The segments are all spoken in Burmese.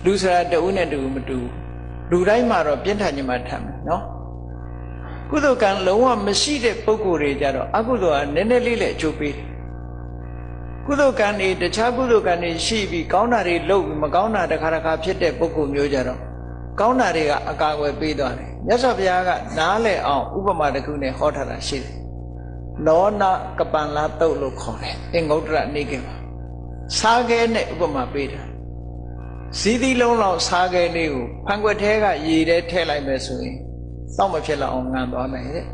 လူဆိုတာတဦးနဲ့တူမတူလူတိုင်းမှာတော့ပြင်းထန်ခြင်းမှထမ်းမယ်နော်ကုသိုလ်ကံလုံးဝမရှိတဲ့ပုဂ္ဂိုလ်တွေကြတော့အကုသိုလ်ကနည်းနည်းလေးလည်းအကျိုးပေးတယ်ကုသိုလ်ကံတွေတခြားကုသိုလ်ကံတွေရှိပြီးကောင်းတာတွေလုပ်ပြီးမကောင်းတာတစ်ခါတစ်ခါဖြစ်တဲ့ပုဂ္ဂိုလ်မျိုးကြတော့ကောင်းတာတွေကအကာအကွယ်ပေးသွားတယ်မြတ်စွာဘုရားကနားလည်အောင်ဥပမာတစ်ခုနဲ့ဟောထားတာရှိတယ်လောနကပန်လာတုတ်လို့ခေါ်တယ်အင်္ဂုတ္တရနေကမှာစားခဲနဲ့ဥပမာပေးတာဇီးသီးလုံးလောက်စားခဲလေးကိုဖန်ခွက်ထဲကရေထဲထည့်လိုက်မယ်ဆိုရင်စောင့်မဖြစ်လောက်အောင်ငံသွားနိုင်တဲ့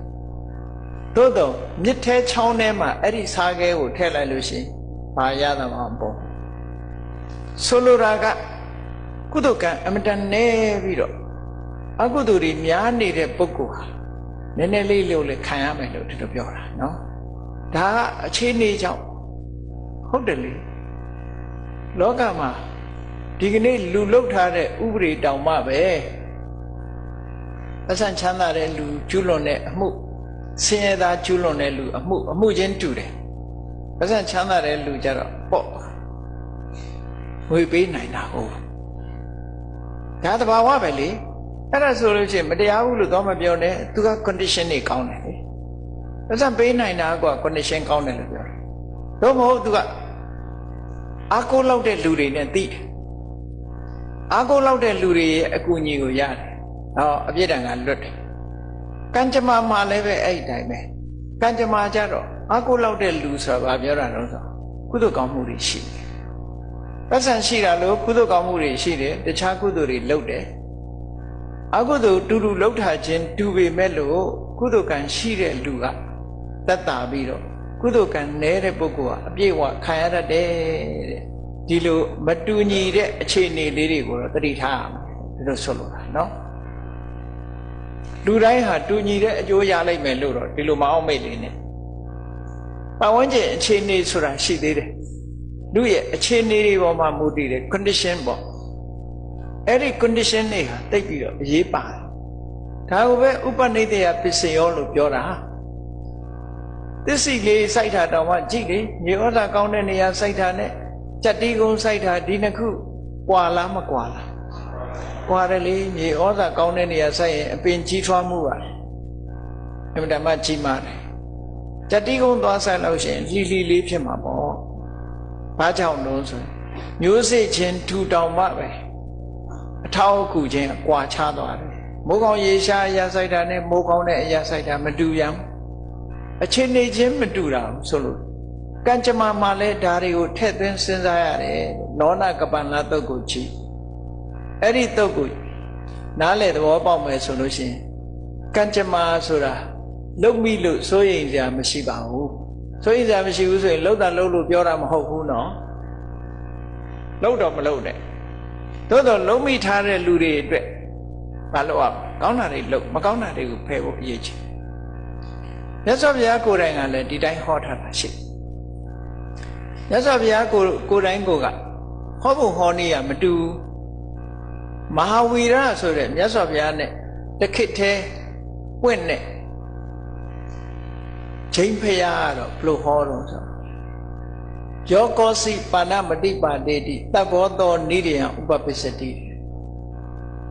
သို့တော့မြစ်ထဲချောင်းထဲမှာအဲ့ဒီစားခဲကိုထည့်လိုက်လို့ရှိရင်ဘာရတာမှမပေါ်ဆိုလိုတာကကုသိုလ်ကံအမတန်နည်းပြီးတော့အကုသိုလ်တွေများနေတဲ့ပုဂ္ဂိုလ်ဟာနည်းနည်းလေးလို့လည်းခံရမယ်လို့ဒီလိုပြောတာနော်ဒါကအခြေအနေကြောင့်ဟုတ်တယ်လေလောကမှာဒီကနေ့လူလုတ်ထားတဲ့ဥပဒေတောင်မှပဲအဆန်ချမ်းသာတဲ့လူကျူးလွန်တဲ့အမှုဆင်းရဲသားကျူးလွန်တဲ့လူအမှုချင်းတူတယ်အဆန်ချမ်းသာတဲ့လူကြတော့ပေါ့ငွေပေးနိုင်တာဟုတ်ဒါသဘာဝပဲလေအဲ့ဒါဆိုလို့ရှိရင်မတရားဘူးလို့တော့မပြောနဲ့သူက condition တွေကောင်းတယ်လေအဆန်ပေးနိုင်တာက condition ကောင်းတယ်လို့ပြောတယ်တော့မဟုတ်သူကအာကိုလောက်တဲ့လူတွေနဲ့သိတယ်အာကိုလောက်တဲ့လူတွေရဲ့အကူအညီကိုရတယ်ဟောအပြစ်ဒဏ်ကလွတ်တယ်ကံကြမ္မာမှာလည်းပဲအဲ့ဒီတိုင်းပဲကံကြမ္မာကြတော့အာကိုလောက်တဲ့လူဆိုတာပြောတာတော့ဆိုကုသိုလ်ကောင်းမှုတွေရှိတယ်ပတ်စံရှိတာလို့ကုသိုလ်ကောင်းမှုတွေရှိတယ်တခြားကုသိုလ်တွေလုပ်တယ်အကုသိုလ်တူတူလုပ်ထားခြင်းတူပေမဲ့လို့ကုသိုလ်ကံရှိတဲ့လူကသက်သာပြီးတော့ကုသိုလ်ကံနည်းတဲ့ပုဂ္ဂိုလ်ကအပြည့်အဝခံရတတ်တယ်တဲ့ဒီလိုမတူညီတဲ့အခြေအနေလေးတွေကိုတော့သတိထားရမယ်ဒီလိုဆိုလိုတာနော်လူတိုင်းဟာတူညီတဲ့အကျိုးရလိုက်မယ်လို့တော့ဒီလိုမအောင်မိတ်လေးနဲ့ပတ်ဝန်းကျင်အခြေအနေဆိုတာရှိသေးတယ်လူရဲ့အခြေအနေတွေပေါ်မှာမူတည်တယ် condition ပေါ့အဲ့ဒီ condition တွေဟာတိတ်ပြီးတော့အရေးပါတယ်ဒါကိုပဲဥပနိဒေယပစ္စယောလို့ပြောတာသစ္စိလေးစိုက်တာတောင်မှကြည့်လေမြေဩဇာကောင်းတဲ့နေရာစိုက်တာနဲ့ကြက်တီးကုန်းစိုက်တာဒီနှစ်ခုကွာလားမကွာလားကွာတယ်လေမြေဩဇာကောင်းတဲ့နေရာစိုက်ရင်အပင်ကြီးထွားမှုပါတယ်အမှန်တမ်းကြီးမားတယ်ကြက်တီးကုန်းသွားစိုက်လို့ရှိရင်လှီလေးဖြစ်မှာပေါ့ဘာကြောင့်လို့ဆိုမျိုးစေ့ချင်းထူတောင်မှပဲအထောက်အကူချင်းကွာခြားသွားတယ်မိုးကောင်းရေရှားအရာစိုက်တာနဲ့မိုးကောင်းတဲ့အရာစိုက်တာမတူရဘူးအခြေအနေချင်းမတူတာဆိုလို့ကံကြမ္မာမှာလဲဓာတွေကိုထည့်သွင်းစဉ်းစားရတယ်လောနကပန္နာတုတ်ကိုကြည့်အဲ့ဒီတုတ်ကိုနားလေသဘောပေါက်မယ်ဆိုလို့ရှိရင်ကံကြမ္မာဆိုတာလုံမိလို့စိုးရိမ်စရာမရှိပါဘူးစိုးရိမ်စရာမရှိဘူးဆိုရင်လှုပ်တာလှုပ်လို့ပြောတာမဟုတ်ဘူးနော်လှုပ်တော့မလှုပ်နဲ့သို့တော့လုံမိထားတဲ့လူတွေအတွက်မလုပ်အောင်ကောင်းတာတွေလုပ်မကောင်းတာတွေကိုဖယ်ဖို့အရေးကြီးမြတ်စွာဘုရားကိုယ်တိုင်ကလည်းဒီတိုင်းဟောထားတာရှိမြတ်စွာဘုရားကိုယ်တိုင်ကဟောဖို့ဟောနေရမတူမဟာဝီရဆိုတဲ့မြတ်စွာဘုရားနဲ့တခိတ္ထဲပွင့်တဲ့ချိန်ဖရာကတော့ဘလို့ဟောတော့ဆိုယောကောစီပါဏမတိပါတေတိတဘောသောနိရိယံဥပပစ္စတိ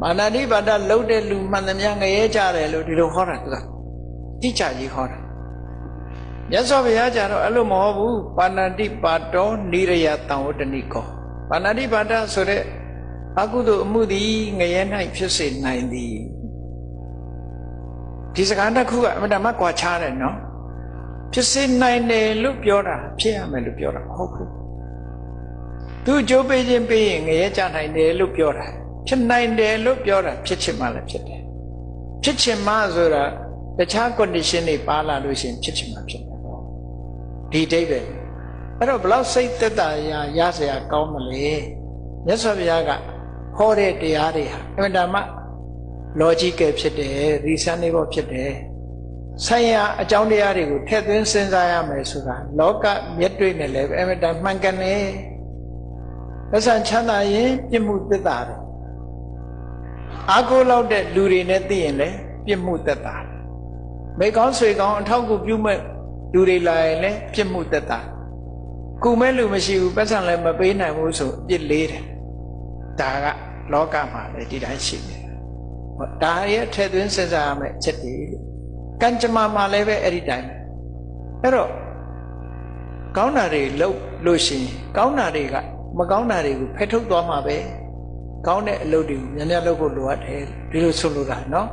မာနတိပါဒလှုပ်တဲ့လူမှန်သမျှငရဲကြတယ်လို့ဒီလိုဟောတာသူကတိကျကြီးဟောတာမြတ်စွာဘုရားကြတော့အဲ့လိုမဟုတ်ဘူးပါဏတိပါတောနိရိယတံဝတ္တနိကောပါဏတိပါဒဆိုတဲ့အကုသိုလ်အမှုသည်ငရဲ၌ဖြစ်စေနိုင်သည်ဒီစကားတစ်ခုကအမှန်တမ်းကွာခြားတယ်နော်ဖြစ်စေနိုင်တယ်လို့ပြောတာဖြစ်ရမယ်လို့ပြောတာမဟုတ်ဘူးသူကြိုးပေးခြင်းပေးရင်ငရဲကြနိုင်တယ်လို့ပြောတာဖြစ်နိုင်တယ်လို့ပြောတာဖြစ်ချင်မှလည်းဖြစ်တယ်ဖြစ်ချင်မှဆိုတာတခြား condition တွေပါလာလို့ရှိရင်ဖြစ်ချင်မှဖြစ်တယ်ပေါ့ဒီအိဗယ်အဲ့တော့ဘလောက်စိတ်သက်သာရစရာကောင်းမလဲမြတ်စွာဘုရားကဟောတဲ့တရားတွေဟာအမှန်တမ်း logical ဖြစ်တယ် reasonable ဖြစ်တယ်ဆိုင်ရာအကြောင်းတရားတွေကိုထည့်သွင်းစဉ်းစားရမယ်ဆိုတာလောကမျက်တွေ့နဲ့လည်းအမှန်တမ်းမှန်ကန်တယ်အဆန်ချမ်းသာရင်ပြစ်မှုသက်သာတယ်အာကိုလောက်တဲ့လူတွေနဲ့သိရင်လည်းပြစ်မှုသက်သာတယ်မိကောင်းဆွေကောင်းအထောက်အကူပြုမဲ့လူတွေလာရင်လည်းပြစ်မှုသက်သာကုမဲ့လူမရှိဘူးပတ်စံလည်းမပေးနိုင်ဘူးဆိုပြစ်လေးတယ်ဒါက လောကမှာလည်းဒီတိုင်းရှိတယ်ဒါရဲ့ထည့်သွင်းစဉ်းစားရမယ့်အချက်တွေလို့ကံကြမ္မာမှာလည်းပဲအဲ့ဒီတိုင်းအဲ့တော့ကောင်းတာတွေလုပ်လို့ရှိရင်ကောင်းတာတွေကမကောင်းတာတွေကိုဖယ်ထုတ်သွားမှာပဲကောင်းတဲ့အလုပ်တွေကိုများများလုပ်ဖို့လိုအပ်တယ်ဒီလိုဆိုလိုတာနော်